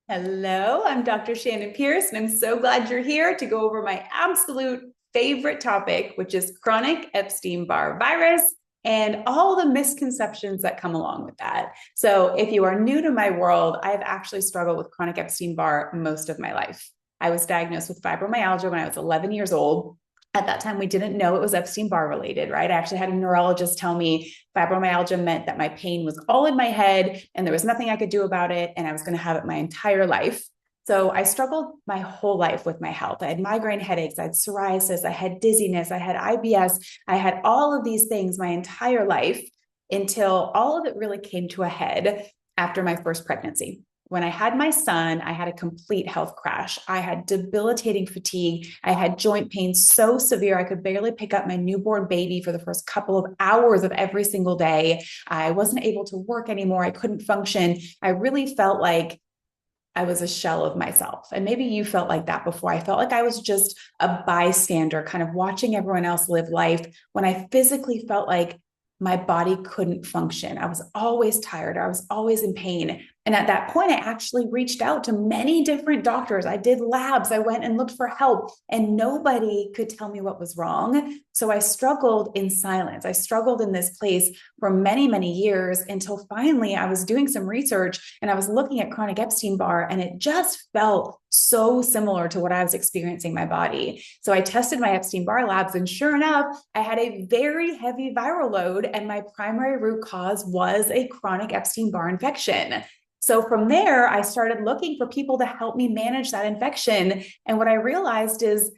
Hello, I'm Dr. Shannyn Pearce, and I'm so glad you're here to go over my absolute favorite topic, which is chronic Epstein-Barr virus and all the misconceptions that come along with that. So, if you are new to my world, I've actually struggled with chronic Epstein-Barr most of my life. I was diagnosed with fibromyalgia when I was 11 years old. At that time, we didn't know it was Epstein-Barr related, right? I actually had a neurologist tell me fibromyalgia meant that my pain was all in my head and there was nothing I could do about it, and I was going to have it my entire life. So I struggled my whole life with my health. I had migraine headaches, I had psoriasis, I had dizziness, I had IBS, I had all of these things my entire life until all of it really came to a head after my first pregnancy. When I had my son, I had a complete health crash. I had debilitating fatigue. I had joint pain so severe, I could barely pick up my newborn baby for the first couple of hours of every single day. I wasn't able to work anymore. I couldn't function. I really felt like I was a shell of myself. And maybe you felt like that before. I felt like I was just a bystander, kind of watching everyone else live life when I physically felt like my body couldn't function. I was always tired. I was always in pain. And at that point, I actually reached out to many different doctors. I did labs. I went and looked for help, and nobody could tell me what was wrong. So I struggled in silence. I struggled in this place for many, many years until finally I was doing some research and I was looking at chronic Epstein-Barr, and it just felt so similar to what I was experiencing in my body. So I tested my Epstein-Barr labs, and sure enough, I had a very heavy viral load, and my primary root cause was a chronic Epstein-Barr infection. So from there, I started looking for people to help me manage that infection. And what I realized is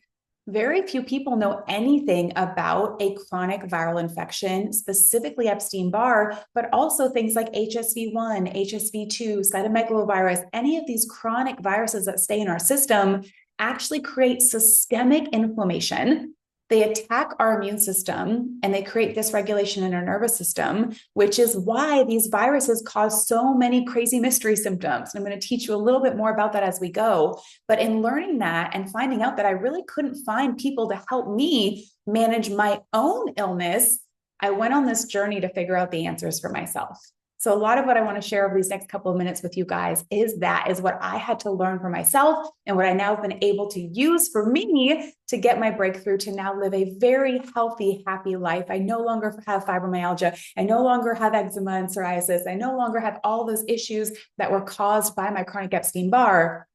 very few people know anything about a chronic viral infection, specifically Epstein-Barr, but also things like HSV1, HSV2, cytomegalovirus. Any of these chronic viruses that stay in our system actually create systemic inflammation. They attack our immune system and they create dysregulation in our nervous system, which is why these viruses cause so many crazy mystery symptoms. And I'm going to teach you a little bit more about that as we go. But in learning that and finding out that I really couldn't find people to help me manage my own illness, I went on this journey to figure out the answers for myself. So a lot of what I want to share over these next couple of minutes with you guys is what I had to learn for myself and what I now have been able to use for me to get my breakthrough to now live a very healthy, happy life. I no longer have fibromyalgia. I no longer have eczema and psoriasis. I no longer have all those issues that were caused by my chronic Epstein-Barr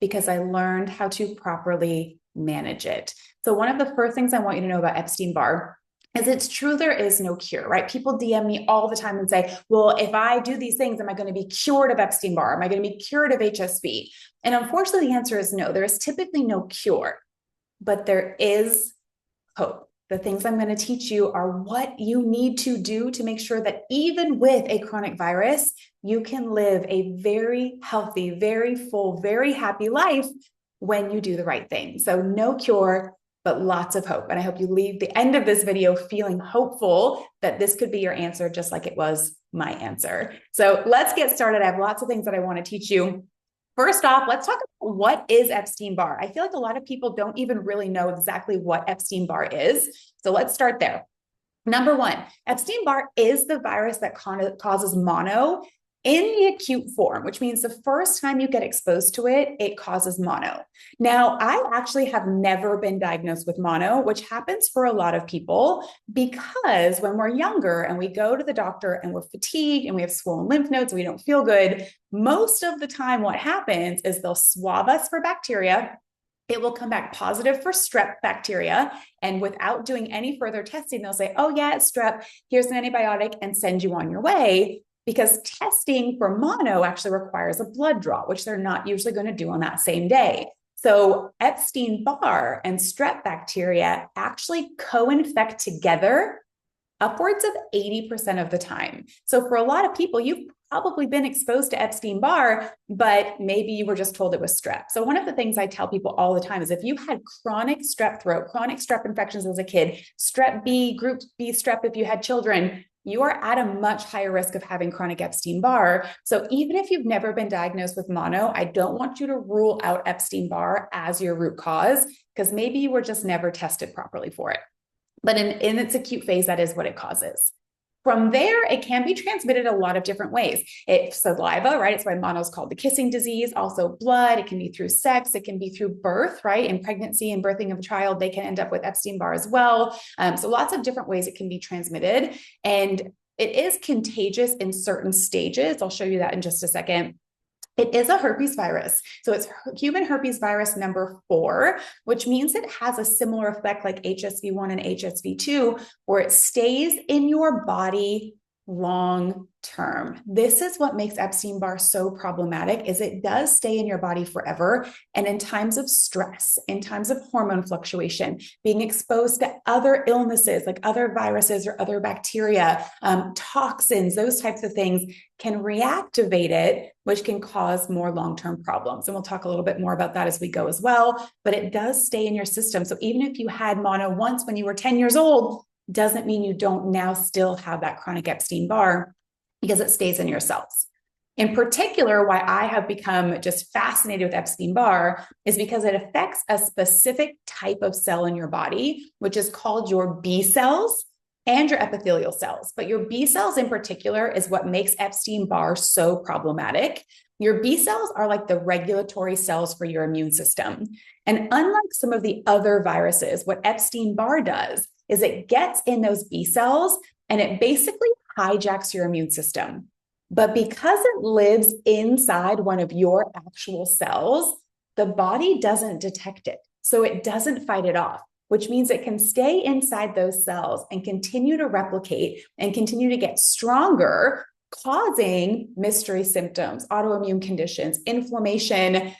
because I learned how to properly manage it. So one of the first things I want you to know about Epstein-Barr is it's true there is no cure, right? People DM me all the time and say, well, if I do these things, am I going to be cured of Epstein-Barr? Am I going to be cured of HSV? And unfortunately, the answer is no. There is typically no cure, but there is hope. The things I'm going to teach you are what you need to do to make sure that even with a chronic virus, you can live a very healthy, very full, very happy life when you do the right thing. So no cure, but lots of hope. And I hope you leave the end of this video feeling hopeful that this could be your answer, just like it was my answer. So let's get started. I have lots of things that I want to teach you. First off, let's talk about what is Epstein-Barr. I feel like a lot of people don't even really know exactly what Epstein-Barr is. So let's start there. Number one, Epstein-Barr is the virus that causes mono in the acute form, which means the first time you get exposed to it, it causes mono. Now, I actually have never been diagnosed with mono, which happens for a lot of people because when we're younger and we go to the doctor and we're fatigued and we have swollen lymph nodes and we don't feel good, most of the time what happens is they'll swab us for bacteria. It will come back positive for strep bacteria. And without doing any further testing, they'll say, oh yeah, it's strep, here's an antibiotic, and send you on your way. Because testing for mono actually requires a blood draw, which they're not usually going to do on that same day. So Epstein-Barr and strep bacteria actually co-infect together upwards of 80% of the time. So for a lot of people, you've probably been exposed to Epstein-Barr, but maybe you were just told it was strep. So one of the things I tell people all the time is if you had chronic strep throat, chronic strep infections as a kid, strep B, group B strep if you had children, you are at a much higher risk of having chronic Epstein-Barr. So even if you've never been diagnosed with mono, I don't want you to rule out Epstein-Barr as your root cause, because maybe you were just never tested properly for it. But in its acute phase, that is what it causes. From there, it can be transmitted a lot of different ways. It's saliva, right? It's why mono is called the kissing disease. Also blood. It can be through sex. It can be through birth, right? In pregnancy and birthing of a child, they can end up with Epstein-Barr as well. So lots of different ways it can be transmitted. And it is contagious in certain stages. I'll show you that in just a second. It is a herpes virus. So it's human herpes virus number 4, which means it has a similar effect like HSV1 and HSV2, where it stays in your body long term. This is what makes Epstein-Barr so problematic, is it does stay in your body forever. And in times of stress, in times of hormone fluctuation, being exposed to other illnesses like other viruses or other bacteria, toxins, those types of things can reactivate it, which can cause more long-term problems. And we'll talk a little bit more about that as we go as well, but it does stay in your system. So even if you had mono once when you were 10 years old, doesn't mean you don't now still have that chronic Epstein-Barr, because it stays in your cells. In particular, why I have become just fascinated with Epstein-Barr is because it affects a specific type of cell in your body, which is called your B cells and your epithelial cells. But your B cells in particular is what makes Epstein-Barr so problematic. Your B cells are like the regulatory cells for your immune system. And unlike some of the other viruses, what Epstein-Barr does is it gets in those B cells and it basically hijacks your immune system. But because it lives inside one of your actual cells, the body doesn't detect it. So it doesn't fight it off, which means it can stay inside those cells and continue to replicate and continue to get stronger, causing mystery symptoms, autoimmune conditions, inflammation,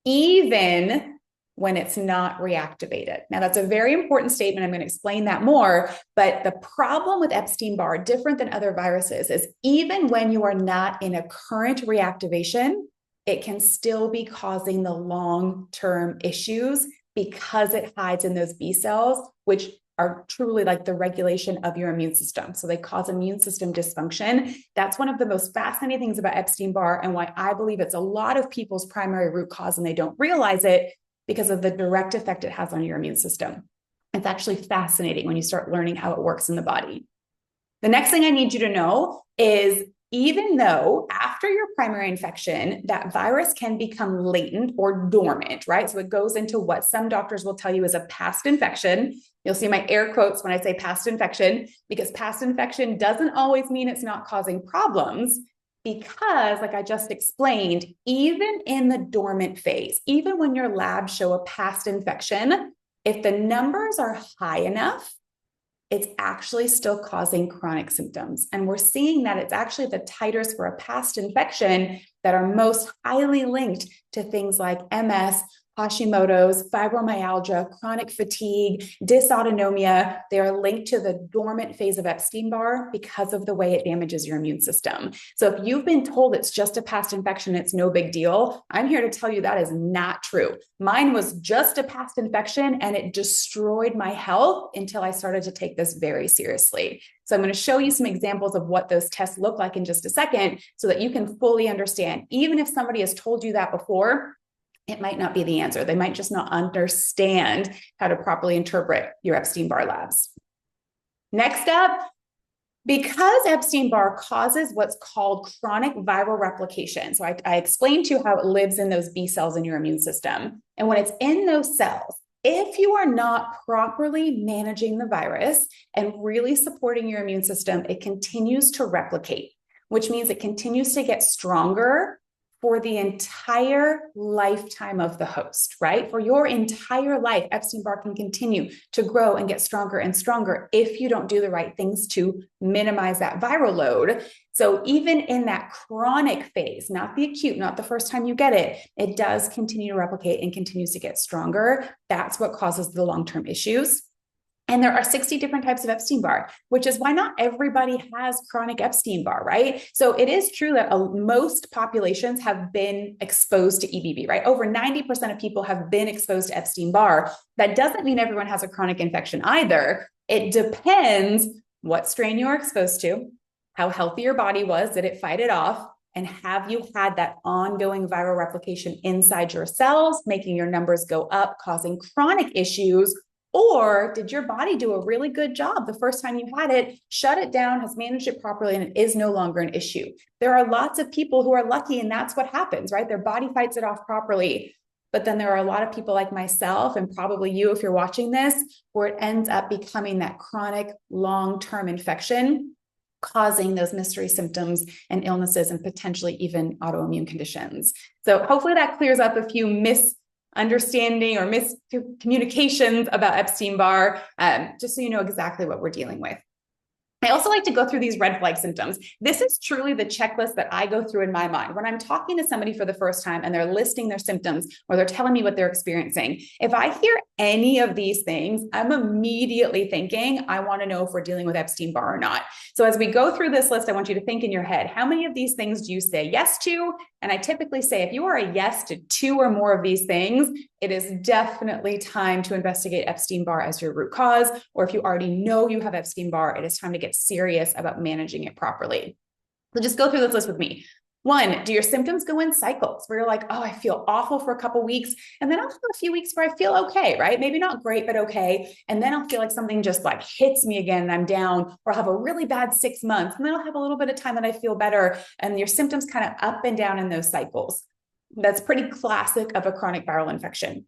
even when it's not reactivated. Now, that's a very important statement. I'm going to explain that more. But the problem with Epstein-Barr, different than other viruses, is even when you are not in a current reactivation, it can still be causing the long-term issues because it hides in those B cells, which are truly like the regulation of your immune system. So they cause immune system dysfunction. That's one of the most fascinating things about Epstein-Barr and why I believe it's a lot of people's primary root cause and they don't realize it, because of the direct effect it has on your immune system. It's actually fascinating when you start learning how it works in the body. The next thing I need you to know is even though after your primary infection, that virus can become latent or dormant, right? So it goes into what some doctors will tell you is a past infection. You'll see my air quotes when I say past infection, because past infection doesn't always mean it's not causing problems. Because, like I just explained, even in the dormant phase, even when your labs show a past infection, if the numbers are high enough, it's actually still causing chronic symptoms. And we're seeing that it's actually the titers for a past infection that are most highly linked to things like MS, Hashimoto's, fibromyalgia, chronic fatigue, dysautonomia. They are linked to the dormant phase of Epstein-Barr because of the way it damages your immune system. So if you've been told it's just a past infection, it's no big deal, I'm here to tell you that is not true. Mine was just a past infection and it destroyed my health until I started to take this very seriously. So I'm going to show you some examples of what those tests look like in just a second so that you can fully understand. Even if somebody has told you that before, it might not be the answer. They might just not understand how to properly interpret your Epstein-Barr labs. Next up, because Epstein-Barr causes what's called chronic viral replication. So I explained to you how it lives in those B cells in your immune system. And when it's in those cells, if you are not properly managing the virus and really supporting your immune system, it continues to replicate, which means it continues to get stronger for the entire lifetime of the host, right? For your entire life, Epstein-Barr can continue to grow and get stronger and stronger if you don't do the right things to minimize that viral load. So even in that chronic phase, not the acute, not the first time you get it, it does continue to replicate and continues to get stronger. That's what causes the long-term issues. And there are 60 different types of Epstein-Barr, which is why not everybody has chronic Epstein-Barr, right? So it is true that most populations have been exposed to EBV, right? Over 90% of people have been exposed to Epstein-Barr. That doesn't mean everyone has a chronic infection either. It depends what strain you're exposed to, how healthy your body was, did it fight it off, and have you had that ongoing viral replication inside your cells, making your numbers go up, causing chronic issues, Or did your body do a really good job the first time you had it, shut it down, has managed it properly, and it is no longer an issue? There are lots of people who are lucky, and that's what happens, right? Their body fights it off properly. But then there are a lot of people like myself, and probably you if you're watching this, where it ends up becoming that chronic long-term infection, causing those mystery symptoms and illnesses and potentially even autoimmune conditions. So hopefully that clears up a few misunderstanding or miscommunications about Epstein-Barr, just so you know exactly what we're dealing with. I also like to go through these red flag symptoms. This is truly the checklist that I go through in my mind. When I'm talking to somebody for the first time and they're listing their symptoms or they're telling me what they're experiencing, if I hear any of these things, I'm immediately thinking, I want to know if we're dealing with Epstein-Barr or not. So as we go through this list, I want you to think in your head, how many of these things do you say yes to? And I typically say, if you are a yes to 2 or more of these things, it is definitely time to investigate Epstein-Barr as your root cause. Or if you already know you have Epstein-Barr, it is time to get serious about managing it properly. So just go through this list with me. 1, do your symptoms go in cycles where you're like, oh, I feel awful for a couple weeks, and then I'll have a few weeks where I feel okay, right? Maybe not great, but okay. And then I'll feel like something just like hits me again and I'm down, or I'll have a really bad 6 months, and then I'll have a little bit of time that I feel better. And your symptoms kind of up and down in those cycles. That's pretty classic of a chronic viral infection.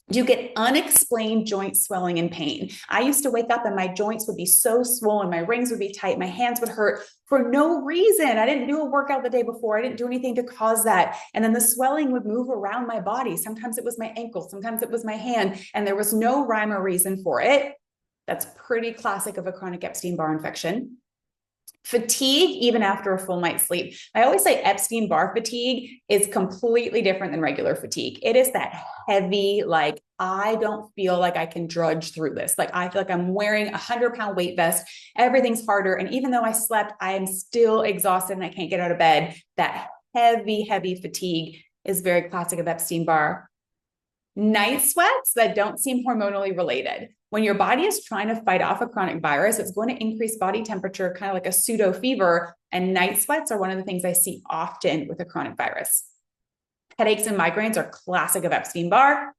Do you get unexplained joint swelling and pain? I used to wake up and my joints would be so swollen, my rings would be tight, my hands would hurt for no reason. I didn't do a workout the day before. I didn't do anything to cause that. And then the swelling would move around my body. Sometimes it was my ankle, sometimes it was my hand, and there was no rhyme or reason for it. That's pretty classic of a chronic Epstein-Barr infection. Fatigue, even after a full night's sleep. I always say Epstein-Barr fatigue is completely different than regular fatigue. It is that heavy, like, I don't feel like I can drudge through this. Like, I feel like I'm wearing a 100-pound weight vest. Everything's harder. And even though I slept, I am still exhausted and I can't get out of bed. That heavy, heavy fatigue is very classic of Epstein-Barr. Night sweats that don't seem hormonally related. When your body is trying to fight off a chronic virus, it's going to increase body temperature, kind of like a pseudo fever. And night sweats are one of the things I see often with a chronic virus. Headaches and migraines are classic of Epstein-Barr.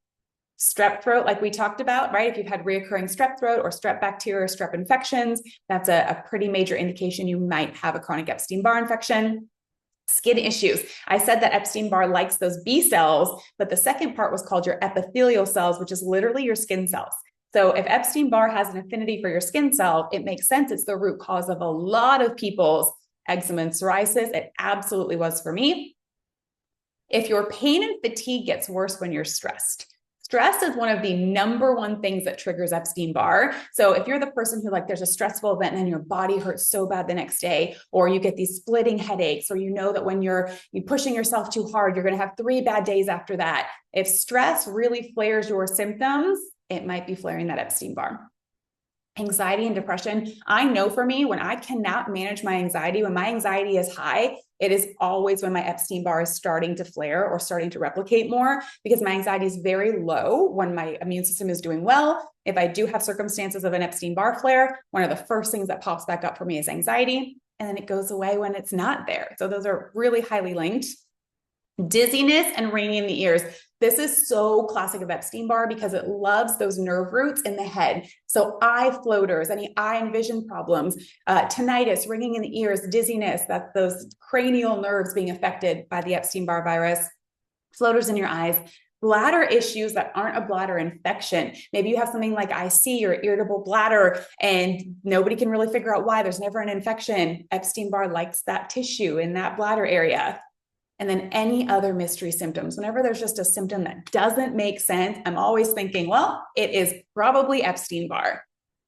Strep throat, like we talked about, right? If you've had reoccurring strep throat or strep bacteria or strep infections, that's a pretty major indication you might have a chronic Epstein-Barr infection. Skin issues. I said that Epstein-Barr likes those B cells, but the second part was called your epithelial cells, which is literally your skin cells. So if Epstein-Barr has an affinity for your skin cell, it makes sense. It's the root cause of a lot of people's eczema and psoriasis. It absolutely was for me. If your pain and fatigue gets worse when you're stressed, stress is one of the number one things that triggers Epstein-Barr. So if you're the person who, like, there's a stressful event and then your body hurts so bad the next day, or you get these splitting headaches, or you know that when you're pushing yourself too hard, you're going to have 3 bad days after that. If stress really flares your symptoms, it might be flaring that Epstein-Barr. Anxiety and depression. I know for me, when I cannot manage my anxiety, when my anxiety is high, it is always when my Epstein-Barr is starting to flare or starting to replicate more, because my anxiety is very low when my immune system is doing well. If I do have circumstances of an Epstein-Barr flare, one of the first things that pops back up for me is anxiety, and then it goes away when it's not there. So those are really highly linked. Dizziness and ringing in the ears. This is so classic of Epstein-Barr because it loves those nerve roots in the head. So eye floaters, any eye and vision problems, tinnitus, ringing in the ears, dizziness, that's those cranial nerves being affected by the Epstein-Barr virus, floaters in your eyes, bladder issues that aren't a bladder infection. Maybe you have something like IC or irritable bladder and nobody can really figure out why. There's never an infection. Epstein-Barr likes that tissue in that bladder area. And then any other mystery symptoms. Whenever there's just a symptom that doesn't make sense, I'm always thinking, well, it is probably Epstein-Barr.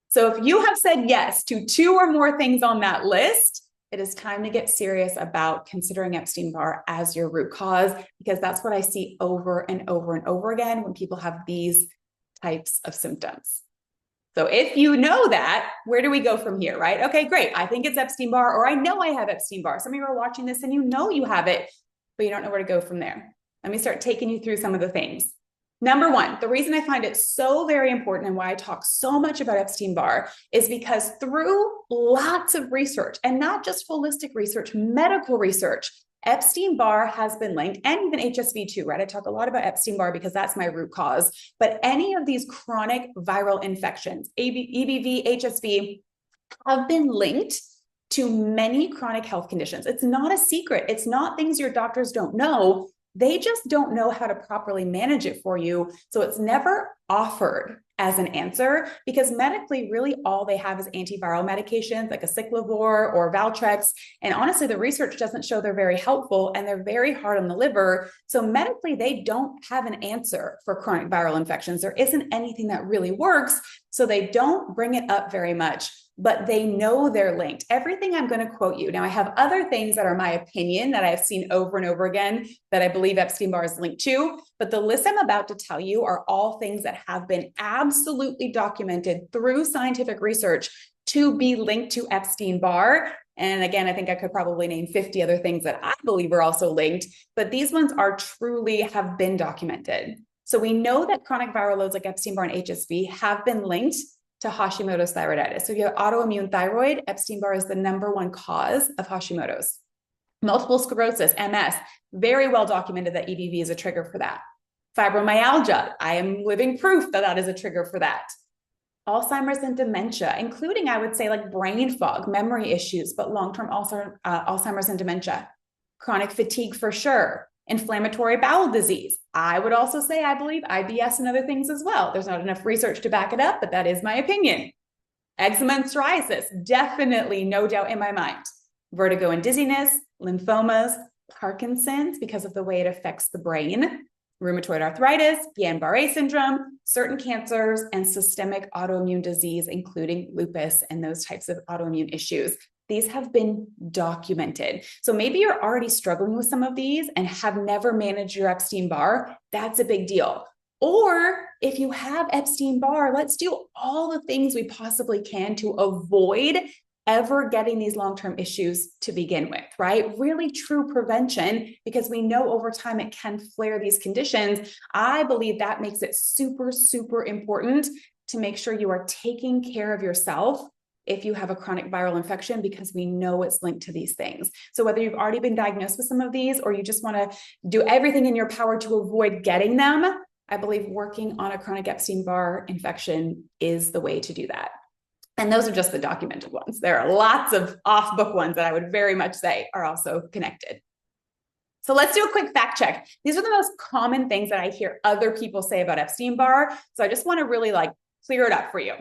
So if you have said yes to 2 or more things on that list, it is time to get serious about considering Epstein-Barr as your root cause, because that's what I see over and over and over again when people have these types of symptoms. So if you know that, where do we go from here, right? Okay, great. I think it's Epstein-Barr, or I know I have Epstein-Barr. Some of you are watching this and you know you have it, but you don't know where to go from there. Let me start taking you through some of the things. Number one, the reason I find it so very important and why I talk so much about Epstein-Barr is because through lots of research, and not just holistic research, medical research, Epstein-Barr has been linked, and even HSV too, right? I talk a lot about Epstein-Barr because that's my root cause, but any of these chronic viral infections, EBV, HSV, have been linked to many chronic health conditions. It's not a secret. It's not things your doctors don't know. They just don't know how to properly manage it for you. So it's never offered as an answer, because medically, really all they have is antiviral medications like acyclovir or Valtrex. And honestly, the research doesn't show they're very helpful, and they're very hard on the liver. So medically, they don't have an answer for chronic viral infections. There isn't anything that really works. So they don't bring it up very much, but they know they're linked. Everything I'm going to quote you. Now, I have other things that are my opinion that I've seen over and over again that I believe Epstein-Barr is linked to, but the list I'm about to tell you are all things that have been absolutely documented through scientific research to be linked to Epstein-Barr. And again, I think I could probably name 50 other things that I believe are also linked, but these ones are truly have been documented. So we know that chronic viral loads like Epstein-Barr and HSV have been linked to Hashimoto's thyroiditis. So if you have autoimmune thyroid, Epstein-Barr is the #1 cause of Hashimoto's. Multiple sclerosis, MS, very well documented that EBV is a trigger for that. Fibromyalgia, I am living proof that that is a trigger for that. Alzheimer's and dementia, including, I would say, like brain fog, memory issues, but long-term Alzheimer's and dementia. Chronic fatigue for sure. Inflammatory bowel disease. I would also say, I believe IBS and other things as well. There's not enough research to back it up, but that is my opinion. Eczema and psoriasis, definitely, no doubt in my mind. Vertigo and dizziness, lymphomas, Parkinson's because of the way it affects the brain, rheumatoid arthritis, Guillain-Barré syndrome, certain cancers, and systemic autoimmune disease, including lupus and those types of autoimmune issues. These have been documented. So maybe you're already struggling with some of these and have never managed your Epstein-Barr. That's a big deal. Or if you have Epstein-Barr, let's do all the things we possibly can to avoid ever getting these long-term issues to begin with, right? Really true prevention, because we know over time it can flare these conditions. I believe that makes it super, super important to make sure you are taking care of yourself if you have a chronic viral infection, because we know it's linked to these things. So whether you've already been diagnosed with some of these or you just want to do everything in your power to avoid getting them, I believe working on a chronic Epstein-Barr infection is the way to do that. And those are just the documented ones. There are lots of off-book ones that I would very much say are also connected. So let's do a quick fact check. These are the most common things that I hear other people say about Epstein-Barr. So I just want to really clear it up for you.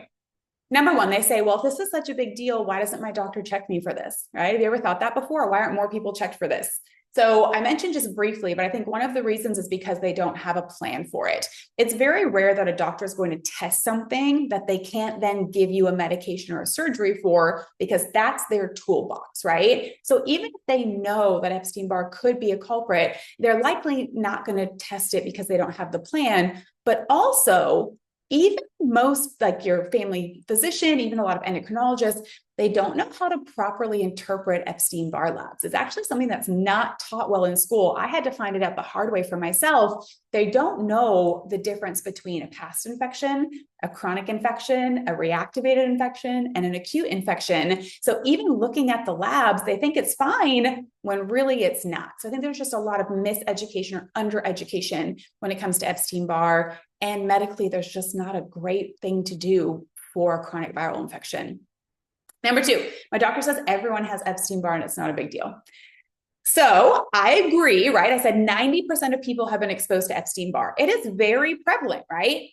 #1, they say, well, if this is such a big deal, why doesn't my doctor check me for this, right? Have you ever thought that before? Why aren't more people checked for this? So I mentioned just briefly, but I think one of the reasons is because they don't have a plan for it. It's very rare that a doctor is going to test something that they can't then give you a medication or a surgery for, because that's their toolbox, right? So even if they know that Epstein-Barr could be a culprit, they're likely not going to test it because they don't have the plan. But also, even most, like your family physician, even a lot of endocrinologists, they don't know how to properly interpret Epstein-Barr labs. It's actually something that's not taught well in school. I had to find it out the hard way for myself. They don't know the difference between a past infection, a chronic infection, a reactivated infection, and an acute infection. So even looking at the labs, they think it's fine when really it's not. So I think there's just a lot of miseducation or undereducation when it comes to Epstein-Barr. And medically, there's just not a great thing to do for a chronic viral infection. #2, my doctor says everyone has Epstein-Barr and it's not a big deal. So I agree, right? I said 90% of people have been exposed to Epstein-Barr. It is very prevalent, right?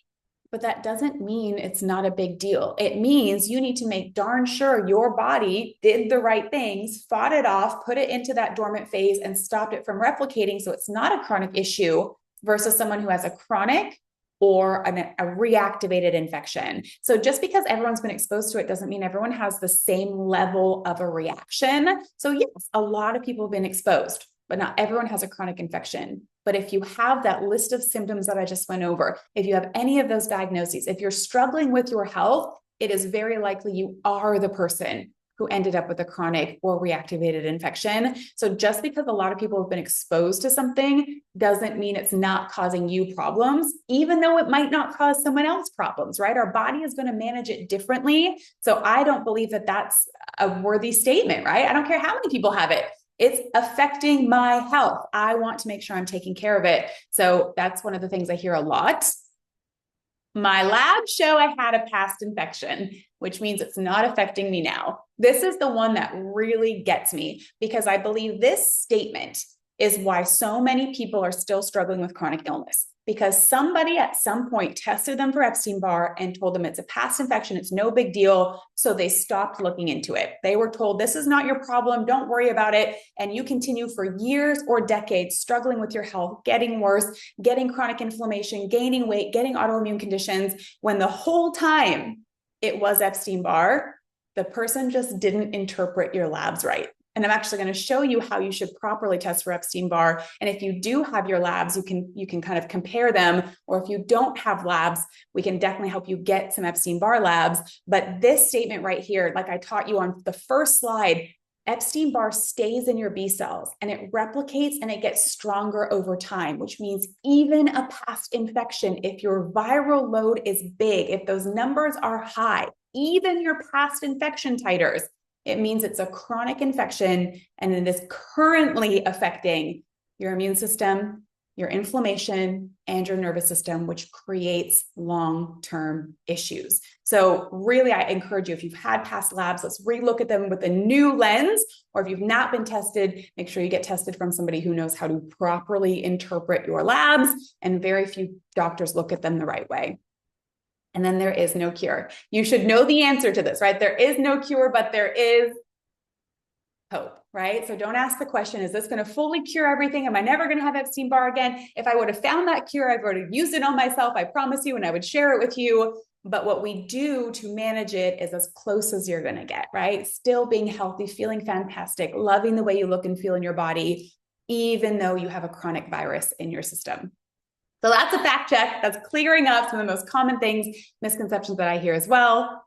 But that doesn't mean it's not a big deal. It means you need to make darn sure your body did the right things, fought it off, put it into that dormant phase, and stopped it from replicating so it's not a chronic issue versus someone who has a chronic or a reactivated infection. So just because everyone's been exposed to it doesn't mean everyone has the same level of a reaction. So yes, a lot of people have been exposed, but not everyone has a chronic infection. But if you have that list of symptoms that I just went over, if you have any of those diagnoses, if you're struggling with your health, it is very likely you are the person who ended up with a chronic or reactivated infection. So just because a lot of people have been exposed to something doesn't mean it's not causing you problems, even though it might not cause someone else problems, right? Our body is going to manage it differently. So I don't believe that that's a worthy statement, right? I don't care how many people have it. It's affecting my health. I want to make sure I'm taking care of it. So that's one of the things I hear a lot. My labs show I had a past infection, which means it's not affecting me now. This is the one that really gets me, because I believe this statement is why so many people are still struggling with chronic illness, because somebody at some point tested them for Epstein-Barr and told them it's a past infection, it's no big deal, so they stopped looking into it. They were told, this is not your problem, don't worry about it, and you continue for years or decades struggling with your health, getting worse, getting chronic inflammation, gaining weight, getting autoimmune conditions, when the whole time it was Epstein-Barr. The person just didn't interpret your labs right. And I'm actually going to show you how you should properly test for Epstein-Barr. And if you do have your labs, you can kind of compare them. Or if you don't have labs, we can definitely help you get some Epstein-Barr labs. But this statement right here, like I taught you on the first slide, Epstein-Barr stays in your B cells and it replicates and it gets stronger over time, which means even a past infection, if your viral load is big, if those numbers are high, even your past infection titers, it means it's a chronic infection and it is currently affecting your immune system, your inflammation, and your nervous system, which creates long-term issues. So really, I encourage you, if you've had past labs, let's relook at them with a new lens, or if you've not been tested, make sure you get tested from somebody who knows how to properly interpret your labs, and very few doctors look at them the right way. And then there is no cure. You should know the answer to this, right? There is no cure, but there is hope, right? So don't ask the question, is this going to fully cure everything? Am I never going to have Epstein-Barr again? If I would have found that cure, I would have used it on myself, I promise you, and I would share it with you. But what we do to manage it is as close as you're going to get, right? Still being healthy, feeling fantastic, loving the way you look and feel in your body, even though you have a chronic virus in your system. So that's a fact check. That's clearing up some of the most common things, misconceptions that I hear as well.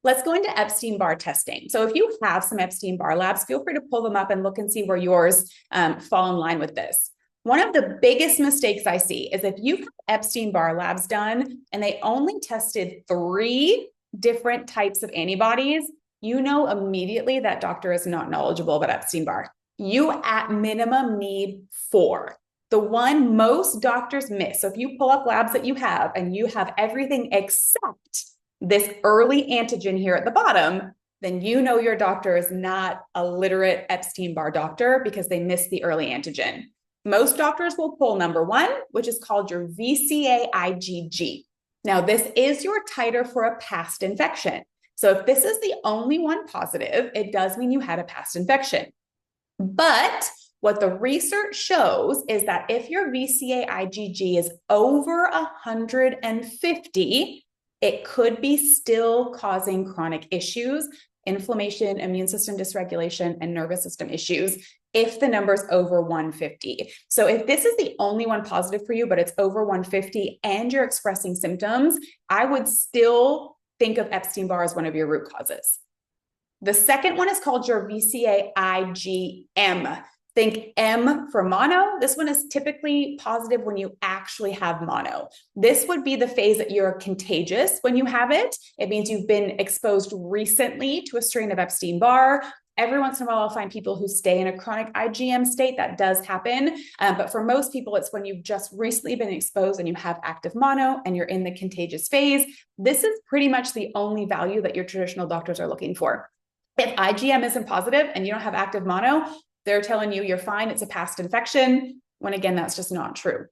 Let's go into Epstein-Barr testing. So if you have some Epstein-Barr labs, feel free to pull them up and look and see where yours fall in line with this. One of the biggest mistakes I see is if you have Epstein-Barr labs done and they only tested 3 different types of antibodies, you know immediately that doctor is not knowledgeable about Epstein-Barr. You at minimum need 4. The one most doctors miss. So if you pull up labs that you have and you have everything except this early antigen here at the bottom, then you know your doctor is not a literate Epstein-Barr doctor because they missed the early antigen. Most doctors will pull number 1, which is called your VCA IgG. Now, this is your titer for a past infection. So if this is the only one positive, it does mean you had a past infection. But what the research shows is that if your VCA IgG is over 150, it could be still causing chronic issues, inflammation, immune system dysregulation, and nervous system issues if the number's over 150. So if this is the only one positive for you, but it's over 150 and you're expressing symptoms, I would still think of Epstein-Barr as one of your root causes. The second one is called your VCA IgM. Think M for mono. This one is typically positive when you actually have mono. This would be the phase that you're contagious when you have it. It means you've been exposed recently to a strain of Epstein-Barr. Every once in a while, I'll find people who stay in a chronic IgM state. That does happen. But for most people, it's when you've just recently been exposed and you have active mono and you're in the contagious phase. This is pretty much the only value that your traditional doctors are looking for. If IgM isn't positive and you don't have active mono, they're telling you you're fine, it's a past infection, when again, that's just not true.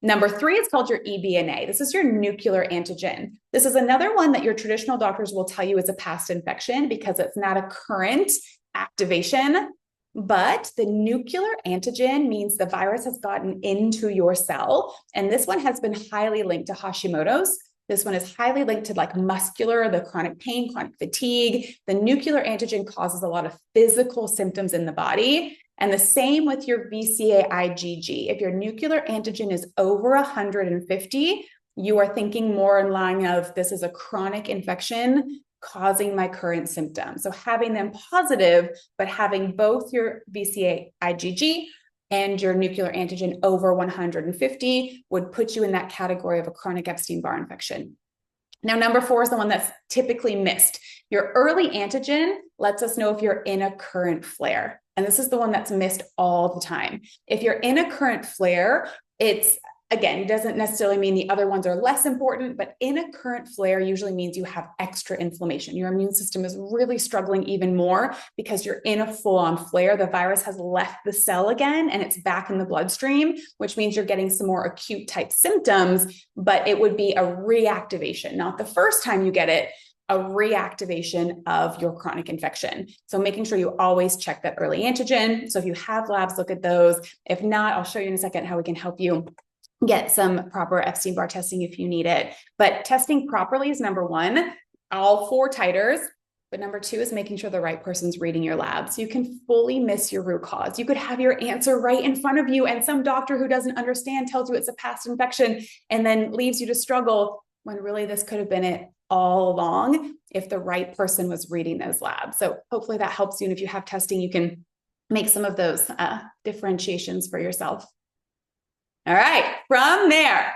Number 3 is called your eBNA. This is your nuclear antigen. This is another one that your traditional doctors will tell you is a past infection because it's not a current activation, but the nuclear antigen means the virus has gotten into your cell, and this one has been highly linked to Hashimoto's. This one is highly linked to like muscular, the chronic pain, chronic fatigue. The nuclear antigen causes a lot of physical symptoms in the body. And the same with your VCA IgG. If your nuclear antigen is over 150, you are thinking more in line of this is a chronic infection causing my current symptoms. So having them positive, but having both your VCA IgG and your nuclear antigen over 150 would put you in that category of a chronic Epstein-Barr infection. Now, number 4 is the one that's typically missed. Your early antigen lets us know if you're in a current flare. And this is the one that's missed all the time. If you're in a current flare, it's, again, doesn't necessarily mean the other ones are less important, but in a current flare usually means you have extra inflammation. Your immune system is really struggling even more because you're in a full-on flare. The virus has left the cell again and it's back in the bloodstream, which means you're getting some more acute type symptoms, but it would be a reactivation, not the first time you get it, a reactivation of your chronic infection. So making sure you always check that early antigen. So if you have labs, look at those. If not, I'll show you in a second how we can help you get some proper Epstein-Barr testing if you need it. But testing properly is number one, all 4 titers. But number 2 is making sure the right person's reading your labs. You can fully miss your root cause. You could have your answer right in front of you and some doctor who doesn't understand tells you it's a past infection and then leaves you to struggle when really this could have been it all along if the right person was reading those labs. So hopefully that helps you. And if you have testing, you can make some of those differentiations for yourself. All right, from there,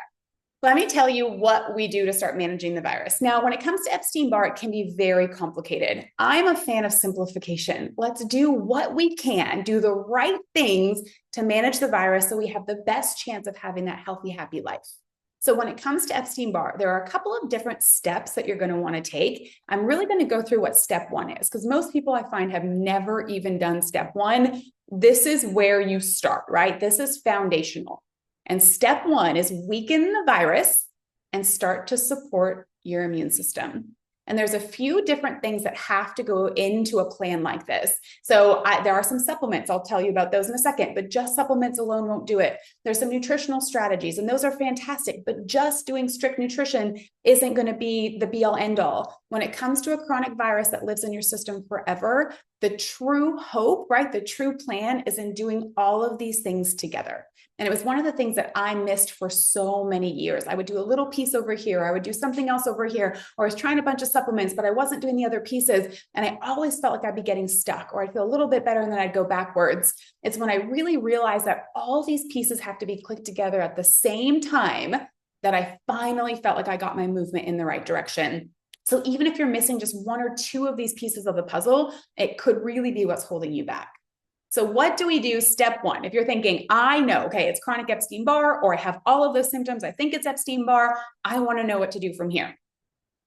let me tell you what we do to start managing the virus. Now, when it comes to Epstein-Barr, it can be very complicated. I'm a fan of simplification. Let's do what we can, do the right things to manage the virus so we have the best chance of having that healthy, happy life. So when it comes to Epstein-Barr, there are a couple of different steps that you're going to want to take. I'm really going to go through what step 1 is because most people I find have never even done step 1. This is where you start, right? This is foundational. And step 1 is weaken the virus and start to support your immune system. And there's a few different things that have to go into a plan like this. So there are some supplements. I'll tell you about those in a second, but just supplements alone won't do it. There's some nutritional strategies, and those are fantastic, but just doing strict nutrition isn't going to be the be all end all. When it comes to a chronic virus that lives in your system forever, the true hope, right? The true plan is in doing all of these things together. And it was one of the things that I missed for so many years. I would do a little piece over here. I would do something else over here, or I was trying a bunch of supplements, but I wasn't doing the other pieces. And I always felt like I'd be getting stuck, or I'd feel a little bit better and then I'd go backwards. It's when I really realized that all these pieces have to be clicked together at the same time that I finally felt like I got my movement in the right direction. So even if you're missing just 1 or 2 of these pieces of the puzzle, it could really be what's holding you back. So what do we do? Step 1, if you're thinking, I know, okay, it's chronic Epstein-Barr, or I have all of those symptoms, I think it's Epstein-Barr, I want to know what to do from here.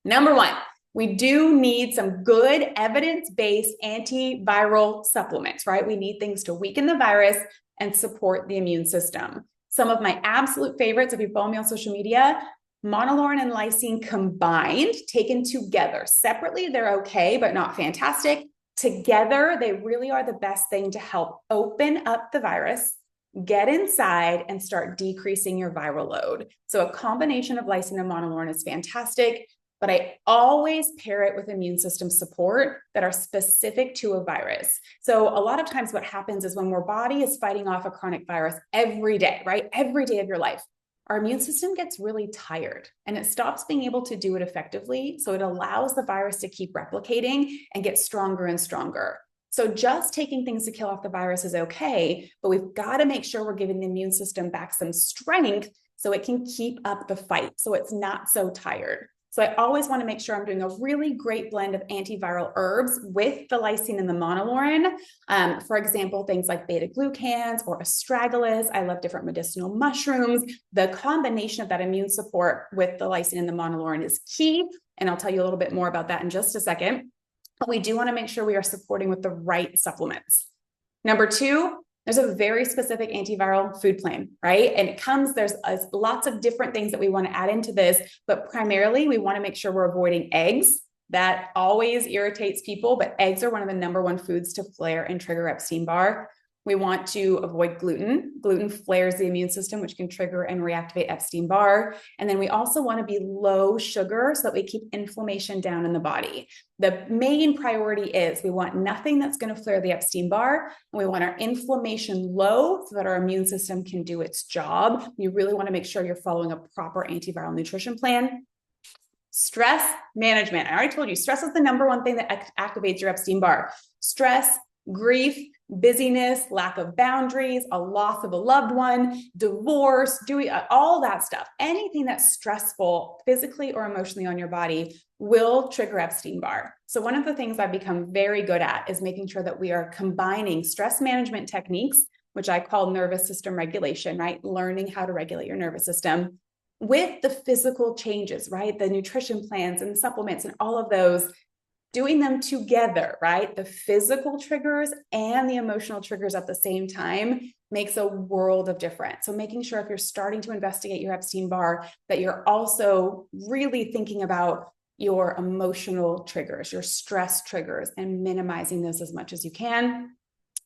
Number 1, we do need some good evidence-based antiviral supplements, right? We need things to weaken the virus and support the immune system. Some of my absolute favorites, if you follow me on social media, monolaurin and lysine combined, taken together. Separately, they're okay, but not fantastic. Together, they really are the best thing to help open up the virus, get inside, and start decreasing your viral load. So a combination of lysine and monolaurin is fantastic, but I always pair it with immune system support that are specific to a virus. So a lot of times what happens is when our body is fighting off a chronic virus every day, right? Every day of your life, our immune system gets really tired and it stops being able to do it effectively. So it allows the virus to keep replicating and get stronger and stronger. So just taking things to kill off the virus is okay, but we've got to make sure we're giving the immune system back some strength so it can keep up the fight, so it's not so tired. So I always want to make sure I'm doing a really great blend of antiviral herbs with the lysine and the monolaurin. For example, things like beta-glucans or astragalus. I love different medicinal mushrooms. The combination of that immune support with the lysine and the monolaurin is key. And I'll tell you a little bit more about that in just a second. But we do want to make sure we are supporting with the right supplements. Number 2, there's a very specific antiviral food plan, right? And it comes, there's lots of different things that we want to add into this, but primarily we want to make sure we're avoiding eggs. That always irritates people, but eggs are one of the #1 foods to flare and trigger Epstein-Barr. We want to avoid gluten. Gluten flares the immune system, which can trigger and reactivate Epstein-Barr. And then we also want to be low sugar so that we keep inflammation down in the body. The main priority is we want nothing that's going to flare the Epstein-Barr, and we want our inflammation low so that our immune system can do its job. You really want to make sure you're following a proper antiviral nutrition plan. Stress management. I already told you, stress is the #1 thing that activates your Epstein-Barr. Stress, grief, busyness, lack of boundaries, a loss of a loved one, divorce, all that stuff, anything that's stressful physically or emotionally on your body will trigger Epstein-Barr. So one of the things I've become very good at is making sure that we are combining stress management techniques, which I call nervous system regulation, right? Learning how to regulate your nervous system with the physical changes, right? The nutrition plans and supplements and all of those, doing them together, right? The physical triggers and the emotional triggers at the same time makes a world of difference. So making sure if you're starting to investigate your Epstein-Barr, that you're also really thinking about your emotional triggers, your stress triggers, and minimizing those as much as you can.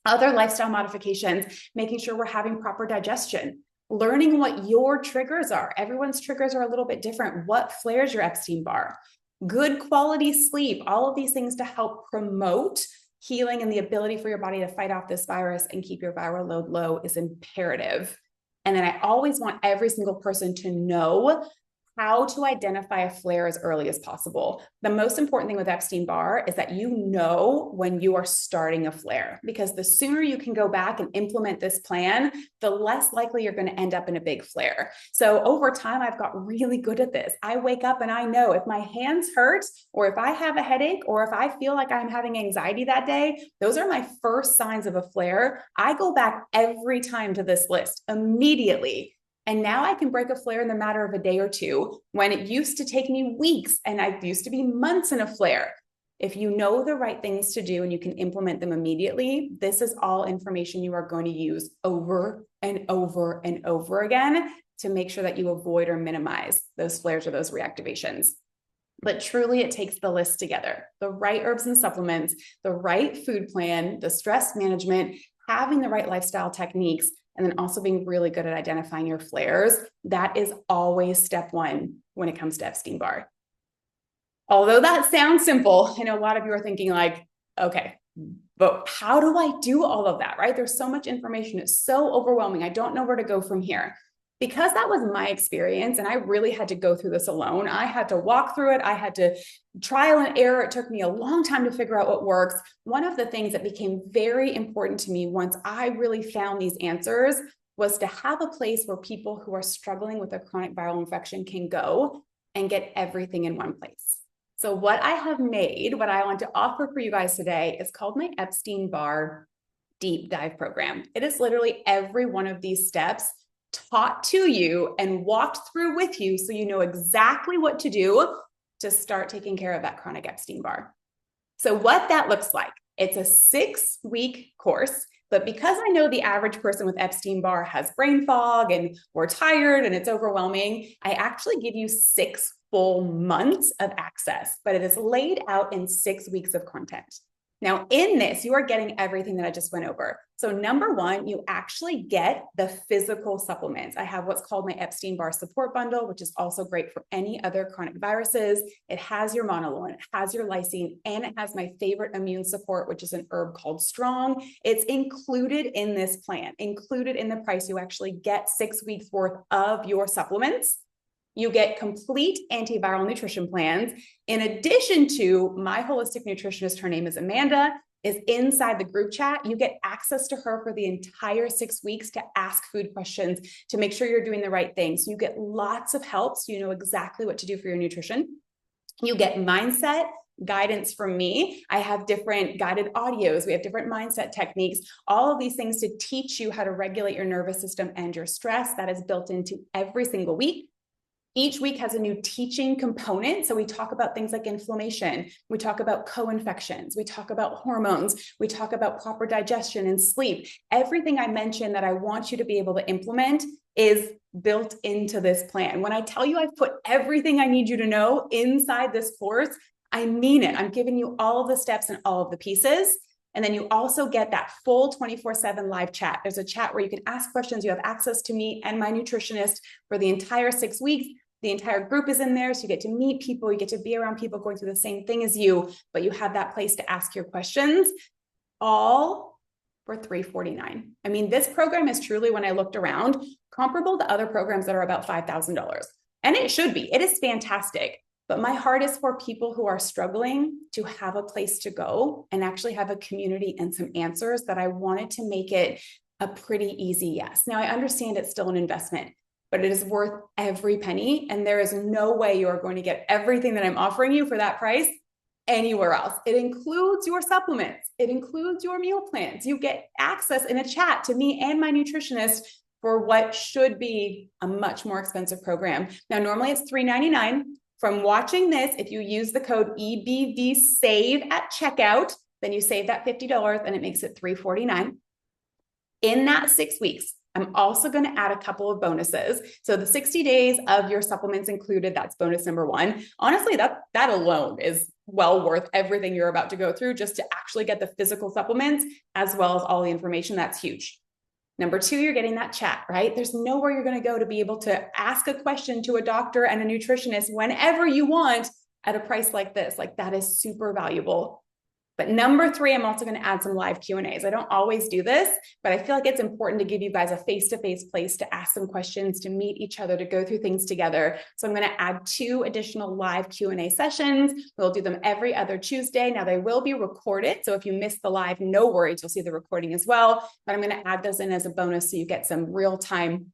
Other lifestyle modifications, making sure we're having proper digestion, learning what your triggers are. Everyone's triggers are a little bit different. What flares your Epstein-Barr? Good quality sleep, all of these things to help promote healing and the ability for your body to fight off this virus and keep your viral load low is imperative. And then I always want every single person to know how to identify a flare as early as possible. The most important thing with Epstein-Barr is that you know when you are starting a flare, because the sooner you can go back and implement this plan, the less likely you're going to end up in a big flare. So over time, I've got really good at this. I wake up and I know if my hands hurt, or if I have a headache, or if I feel like I'm having anxiety that day, those are my first signs of a flare. I go back every time to this list immediately. And now I can break a flare in the matter of a day or two, when it used to take me weeks and I used to be months in a flare. If you know the right things to do and you can implement them immediately, this is all information you are going to use over and over and over again to make sure that you avoid or minimize those flares or those reactivations. But truly, it takes the list together, the right herbs and supplements, the right food plan, the stress management, having the right lifestyle techniques, and then also being really good at identifying your flares. That is always step one when it comes to Epstein-Barr. Although that sounds simple, I know a lot of you are thinking like, okay, but how do I do all of that, right? There's so much information. It's so overwhelming. I don't know where to go from here. Because that was my experience, and I really had to go through this alone. I had to walk through it. I had to trial and error. It took me a long time to figure out what works. One of the things that became very important to me once I really found these answers was to have a place where people who are struggling with a chronic viral infection can go and get everything in one place. So what I have made, what I want to offer for you guys today, is called my Epstein-Barr Deep Dive program. It is literally every one of these steps taught to you and walked through with you, so you know exactly what to do to start taking care of that chronic Epstein-Barr. So what that looks like, it's a 6-week course, but because I know the average person with Epstein-Barr has brain fog and we're tired and it's overwhelming, I actually give you 6 full months of access, but it is laid out in 6 weeks of content. Now, in this, you are getting everything that I just went over. So number one, you actually get the physical supplements. I have what's called my Epstein-Barr support bundle, which is also great for any other chronic viruses. It has your monolone, it has your lysine, and it has my favorite immune support, which is an herb called Strong. It's included in this plan, included in the price. You actually get 6 weeks worth of your supplements. You get complete antiviral nutrition plans. In addition to my holistic nutritionist, her name is Amanda, is inside the group chat. You get access to her for the entire 6 weeks to ask food questions, to make sure you're doing the right thing. So you get lots of help, so you know exactly what to do for your nutrition. You get mindset guidance from me. I have different guided audios. We have different mindset techniques, all of these things to teach you how to regulate your nervous system and your stress. That is built into every single week. Each week has a new teaching component. So we talk about things like inflammation. We talk about co-infections. We talk about hormones. We talk about proper digestion and sleep. Everything I mentioned that I want you to be able to implement is built into this plan. When I tell you I've put everything I need you to know inside this course, I mean it. I'm giving you all of the steps and all of the pieces. And then you also get that full 24/7 live chat. There's a chat where you can ask questions. You have access to me and my nutritionist for the entire 6 weeks. The entire group is in there. So you get to meet people. You get to be around people going through the same thing as you, but you have that place to ask your questions, all for $349. I mean, this program is truly, when I looked around, comparable to other programs that are about $5,000. And it should be. It is fantastic. But my heart is for people who are struggling to have a place to go and actually have a community and some answers, that I wanted to make it a pretty easy yes. Now, I understand it's still an investment, but it is worth every penny. And there is no way you are going to get everything that I'm offering you for that price anywhere else. It includes your supplements. It includes your meal plans. You get access in a chat to me and my nutritionist for what should be a much more expensive program. Now, normally it's $399. From watching this, if you use the code EBVSAVE at checkout, then you save that $50 and it makes it $349. In that 6 weeks, I'm also going to add a couple of bonuses. So the 60 days of your supplements included, that's bonus number one. Honestly, that alone is well worth everything you're about to go through just to actually get the physical supplements as well as all the information. That's huge. Number two, you're getting that chat, right? There's nowhere you're going to go to be able to ask a question to a doctor and a nutritionist whenever you want at a price like this. Like, that is super valuable. But number three, I'm also going to add some live Q&As. I don't always do this, but I feel like it's important to give you guys a face-to-face place to ask some questions, to meet each other, to go through things together. So I'm going to add 2 additional live Q&A sessions. We'll do them every other Tuesday. Now, they will be recorded, so if you miss the live, no worries, you'll see the recording as well. But I'm going to add those in as a bonus so you get some real-time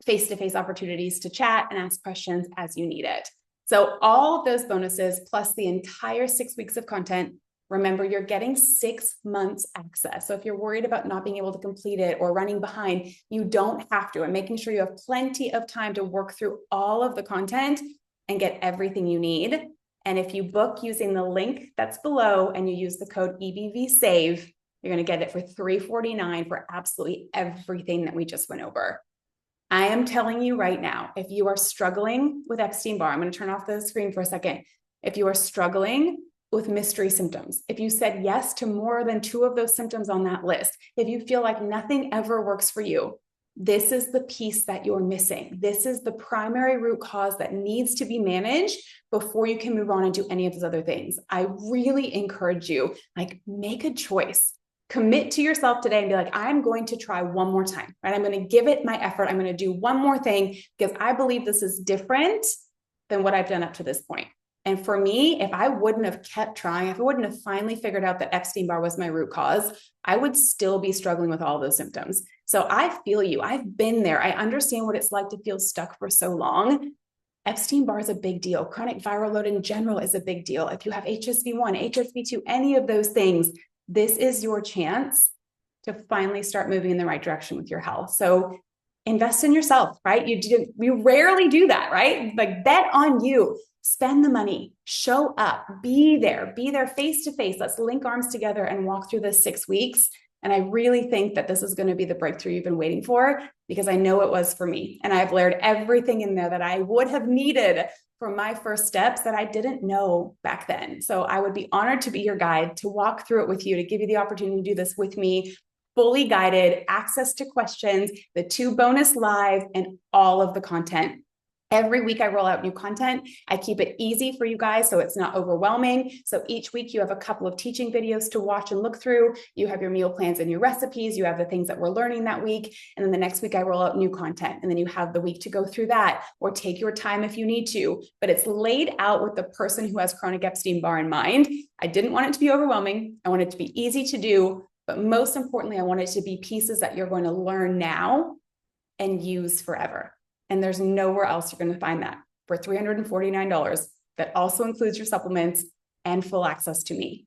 face-to-face opportunities to chat and ask questions as you need it. So all of those bonuses, plus the entire 6 weeks of content. Remember, you're getting 6 months access. So if you're worried about not being able to complete it or running behind, you don't have to. I'm making sure you have plenty of time to work through all of the content and get everything you need. And if you book using the link that's below and you use the code EBVSAVE, you're going to get it for $349 for absolutely everything that we just went over. I am telling you right now, if you are struggling with Epstein-Barr, I'm going to turn off the screen for a second. If you are struggling with mystery symptoms, if you said yes to more than 2 of those symptoms on that list, if you feel like nothing ever works for you, this is the piece that you're missing. This is the primary root cause that needs to be managed before you can move on and do any of those other things. I really encourage you, like, make a choice. Commit to yourself today and be like, I'm going to try one more time, right? I'm going to give it my effort. I'm going to do one more thing because I believe this is different than what I've done up to this point. And for me, if I wouldn't have kept trying, if I wouldn't have finally figured out that Epstein-Barr was my root cause, I would still be struggling with all those symptoms. So I feel you. I've been there. I understand what it's like to feel stuck for so long. Epstein-Barr is a big deal. Chronic viral load in general is a big deal. If you have HSV1, HSV2, any of those things, this is your chance to finally start moving in the right direction with your health. So invest in yourself, right? You rarely do that, right? Like, bet on you. Spend the money, show up, be there face to face. Let's link arms together and walk through this 6 weeks. And I really think that this is going to be the breakthrough you've been waiting for, because I know it was for me. And I've layered everything in there that I would have needed for my first steps that I didn't know back then. So I would be honored to be your guide, to walk through it with you, to give you the opportunity to do this with me, fully guided, access to questions, the 2 bonus live, and all of the content. Every week I roll out new content. I keep it easy for you guys so it's not overwhelming. So each week you have a couple of teaching videos to watch and look through. You have your meal plans and your recipes. You have the things that we're learning that week. And then the next week I roll out new content. And then you have the week to go through that, or take your time if you need to. But it's laid out with the person who has chronic Epstein-Barr in mind. I didn't want it to be overwhelming. I want it to be easy to do. But most importantly, I want it to be pieces that you're going to learn now and use forever. And there's nowhere else you're going to find that for $349. That also includes your supplements and full access to me.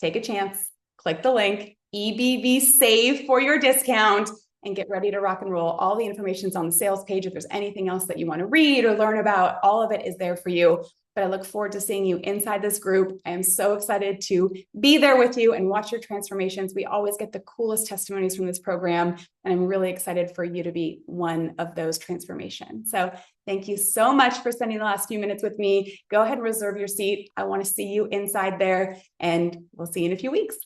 Take a chance, click the link, EBVSAVE for your discount, and get ready to rock and roll. All the information's on the sales page. If there's anything else that you want to read or learn about, all of it is there for you. But I look forward to seeing you inside this group. I am so excited to be there with you and watch your transformations. We always get the coolest testimonies from this program, and I'm really excited for you to be one of those transformations. So thank you so much for spending the last few minutes with me. Go ahead and reserve your seat. I want to see you inside there, and we'll see you in a few weeks.